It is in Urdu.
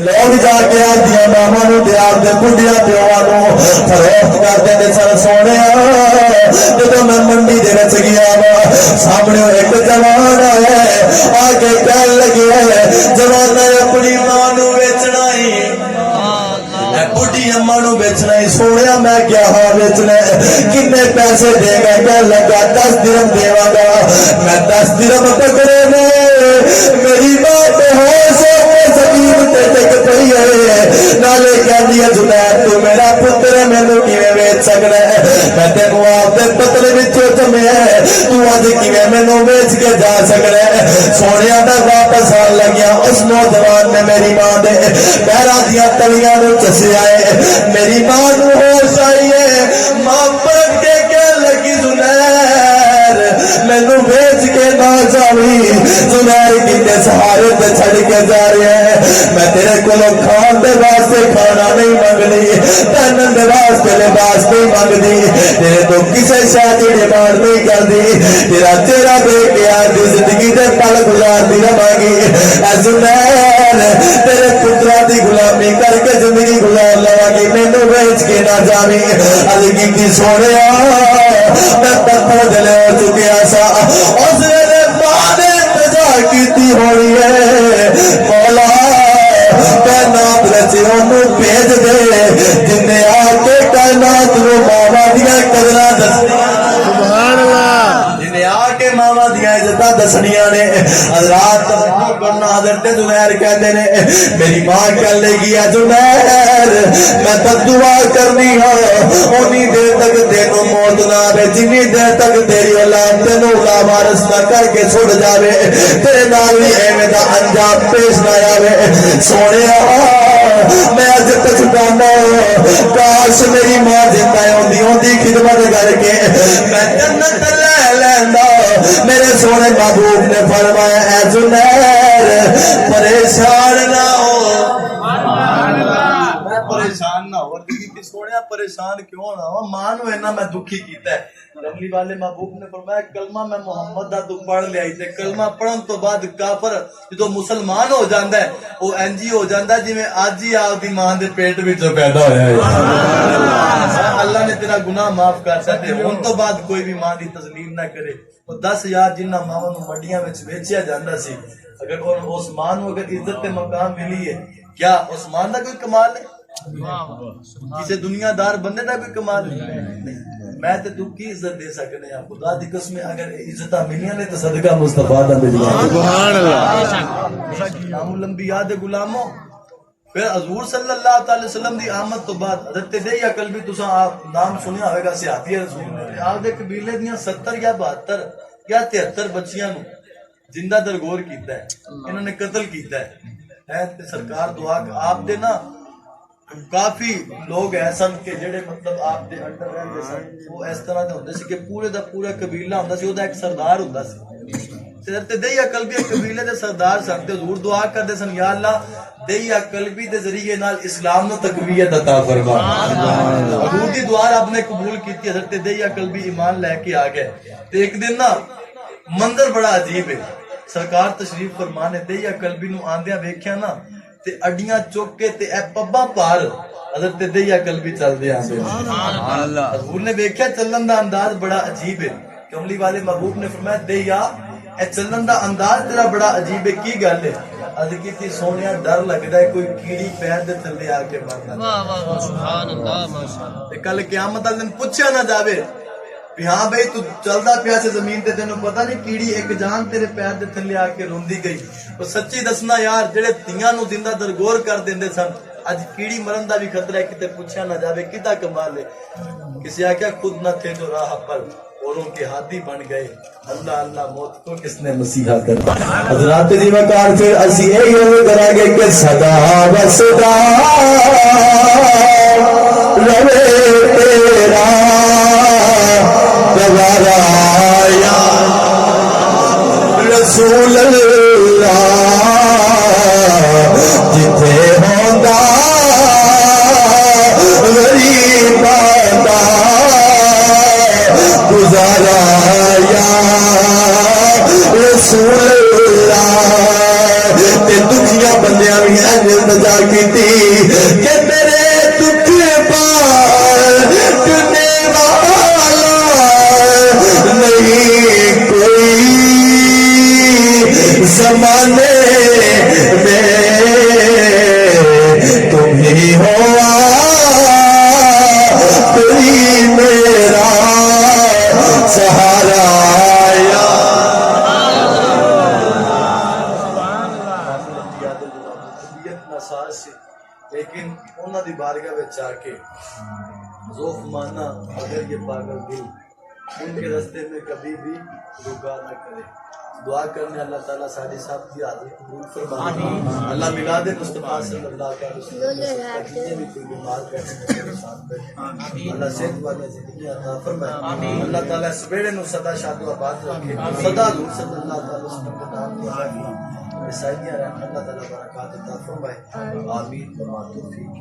لوگ جا کے آدیا ماما نو دے بڑھیا پیوا فروخت کرتے ہیں سر سونے جب میں منڈی دے گیا وا سامنے ایک جوان ہے آگے کہن لگی ہے جوان اپنی ماں نو بیچنا ہی بڑھی اما نو بیچنا ہی سونے میں کیا ہاں بیچنا کنے پیسے دے گا کہ لگا 10 درہم دیوا گا میں 10 درہم پکڑے نے میری بات ہو زمین تے ٹک پئی ہے نالے کہندی ہے زبیر تو میرا پتر ہے مینوں کیویں ویچ سکدا ہے میں تینوں آپ دے پتر وچوں جمیا ہے تو اج کیویں مینوں ویچ کے جا سکدا ہے سونیا دا واپس آن لگیا اس نوجوان نے میری ماں دے پیراں دیاں تلیاں نوں چسیا ہے میری ماں نوں ہوش آئی ہے ماں پلٹ کے کہن لگی زبیر مینوں ویچ کے نہ جاوی زبیر کتے سہارے تے چھڑ کے جا رہے ہیں میں تیرے کو کھان دے واسطے کھانا نہیں منگنی پہنن دے واسطے لباس نہیں منگنی تیرے تو کسے شاہ دی ڈیمانڈ نہیں کردی تیرا چہرہ دیکھ کے آدھی زندگی دے پل گزارتی رہاں گی اے زبیر تیرے پترا دی غلامی کر کے زندگی گزار لواں گی مینوں بیچ کے نہ جاویں اج کیتی سونیا میں پتھر دلے ہو چکیا سا اس ویلے بعد انتظار کیتی ہونی ہے مولا کائنات رچے انہوں بھیج دے جن نے آ کے کائنات رو ماما دیا قدرہ دسنیاں سبحان اللہ جن نے آ کے ماما دیا عزتہ دسنیاں نے حضرات کرنا حضرت زبیر کہتے ہیں میری ماں کہہ لے گیا زبیر میں تو دعا کرنی ہوں انہی دیر تک تینوں موت نہ آوے جنہی دیر تک تیری اولاد تینوں لا وارث نہ کر کے چھوڑ جاوے تیرے نال بھی اے میرا انجام پیش نہ آوے سونے میں اج تک گانا کاش میری ماں زندہ ہوندی خدمت کر کے میں جنت لے لیندا میرے سونے محبوب نے فرمایا اے زبیر پریشان نہ ہو پریشان نہ ہو سونے پریشان کیوں ہونا ہو ماں نو اینا میں دکھی کیتا ہے رملی والے محبوب نے فرمایا کلمہ میں محمد دا تو پڑھ لیا تے کلمہ پڑھن تو بعد کافر جو مسلمان ہو جاندا ہے وہ انجی ہو جاندا ہے جویں اج ہی آپ دی ماں دے پیٹ وچ پیدا ہویا ہے اللہ نے تیرا گناہ معاف کر سکتے ہن تو بعد کوئی بھی ماں دی تسلیم نہ کرے وہ 10,000 جنہ ماں نو منڈیاں وچ بیچیا جاندا سی اگر اس ماں نو اگر عزت تے مقام ملی ہے کیا اس ماں دا کوئی کمال ہے کسی دنیا دار بندے دا کوئی کمال نہیں میں تے تو کی عزت دے سکنے ہیں خدا دی قسم اگر عزتاں ملیاں نے تو صدقہ مصطفیٰ دا مل جائے سبحان اللہ امام الانبیاء دے غلاموں پھر حضور صلی اللہ علیہ وسلم دی آمد تو بعد حضرت دہیا کلبی تساں آپ نام سنیا ہوئے گا صحابی رسول نے آپ دے قبیلے دیاں 70 یا 72 یا 73 بچیاں نو زندہ درگور کیتا ہے انہوں نے قتل کیتا ہے سرکار دعا آپ دے نا کافی لوگ ایسن کہ جڑے مطلب آپ دے انڈر رہندے سن وہ اس طرح دے ہوندے سی کہ پورے دا پورا قبیلہ ہوندا سی او دا ایک سردار ہوندا سی حضرت دہیا کلبی قبیلے دے سردار سن تے حضور دعا کردے سن یا اللہ دہیا کلبی دے ذریعے نال اسلام نو تقویت عطا فرما حضور دی دعا رب نے قبول کیتی حضرت دہیا کلبی ایمان لے کے آ گئے تے ایک دن نا منظر بڑا عجیب ہے سرکار تشریف فرما نے دہیا کلبی نو آندیاں ویکھیا نا تے اڈیاں چوک کے تے اے پبا پار حضرت دہیا کلبی چل دے آندے سبحان اللہ حضور نے ویکھیا چلن دا انداز بڑا عجیب ہے کملی والے محبوب نے فرمایا دہیا اے چلن دا انداز تیرا بڑا عجیب ہے کی گل ہے اج کیتی سونیا ڈر لگدا ہے کوئی کیڑی پیر دے تھلے آ کے مر جائے واہ واہ واہ سبحان اللہ ماشاءاللہ تے کل قیامت والے دن پوچھیا نہ جاوے کہ ہاں بھائی تو چلدا پیا سے زمین تے تینوں پتہ نہیں کیڑی ایک جان تیرے پیر دے تھلے آ کے روندی گئی او سچی دسنا یار جڑے تیاں نو زندہ درگور کر دیندے سن اج کیڑی مرن دا بھی خطرہ ہے کتے پوچھیا نہ جاوے کدا کمال ہے کسی آکھیا خود نہ تھے جو راہ پر اوروں کے ہاتھی بن گئے اللہ اللہ موت کو کس نے مسیحا کر حضرات دی وقار پھر اسی یہ کرا گے کہ صدا و صدا روے تیرا دوبارہ یا رسول اللہ جتھے ہوندا غریب دا گزارا یا رسول اللہ تے دکھیاں بندیاں بھی انج بجا کی کہ تیرے دکھ بانٹنے والا نہیں کوئی زمانے میں، تم ہی ہو کوئی میرا سہارا یا لیکن انہوں دی بارگاہ میں جا کے ذوف مانا اگر یہ پاگل دل ان کے رستے میں کبھی بھی رکا نہ کرے. دعا کرنے اللہ تعالیٰ ساری صاحب کی حاضر قبول فرمائے. اللہ میلاد مصطفیٰ صلی اللہ علیہ وسلم جتنے بھی کوئی بیمار بیٹھے ہیں پریشان بیٹھے ہیں اللہ صحت والی زندگی عطا فرمائے. اللہ تعالیٰ اس بیڑے نو سدا شاد و آباد رکھے. سدا حضور صلی اللہ علیہ وسلم کے نام کی عیسائیاں رحمت اللہ تعالیٰ برکات عطا فرمائے. آمین وما توفیق.